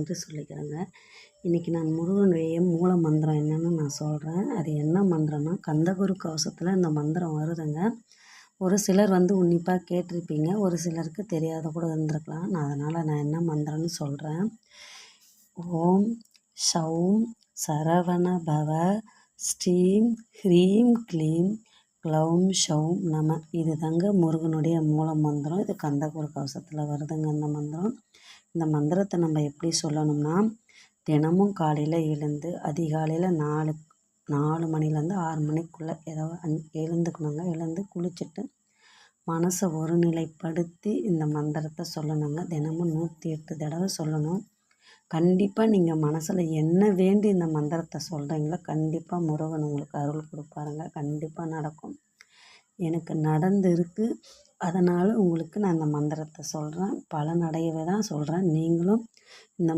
என்று சொல்லிக்கிறேங்க. இன்றைக்கி நான் முருகனுடைய மூல மந்திரம் என்னென்னு நான் சொல்கிறேன். அது என்ன மந்திரம்னா, கந்தகுரு கவசத்தில் இந்த மந்திரம் வருதுங்க. ஒரு சிலர் உன்னிப்பாக கேட்டிருப்பீங்க, ஒரு சிலருக்கு தெரியாத கூட இருந்திருக்கலாம். அதனால் நான் என்ன மந்திரம்னு சொல்கிறேன். ஓம் ஷௌம் சரவண பவ ஸ்ரீம் ஹ்ரீம் க்ளீம் க்ளௌம் ஷௌம் நம. இது தாங்க முருகனுடைய மூல மந்திரம். இது கந்தகுரு கவசத்தில் வருதுங்க இந்த மந்திரம். இந்த மந்திரத்தை நம்ம எப்படி சொல்லணும்னா, தினமும் காலையில் எழுந்து அதிகாலையில் 4 மணிலேருந்து 6 மணிக்குள்ளே ஏதாவது எழுந்துக்கணுங்க. எழுந்து குளிச்சுட்டு மனசை ஒருநிலைப்படுத்தி இந்த மந்திரத்தை சொல்லணுங்க. தினமும் 108 தடவை சொல்லணும். கண்டிப்பாக நீங்கள் மனசில் என்ன வேண்டி இந்த மந்திரத்தை சொல்கிறீங்களோ கண்டிப்பாக முருகன் உங்களுக்கு அருள் கொடுப்பாருங்க. கண்டிப்பாக நடக்கும். எனக்கு நடந்திருக்கு. அதனால் உங்களுக்கு நான் இந்த மந்திரத்தை சொல்கிறேன். பலனடையவே தான் சொல்கிறேன். நீங்களும் இந்த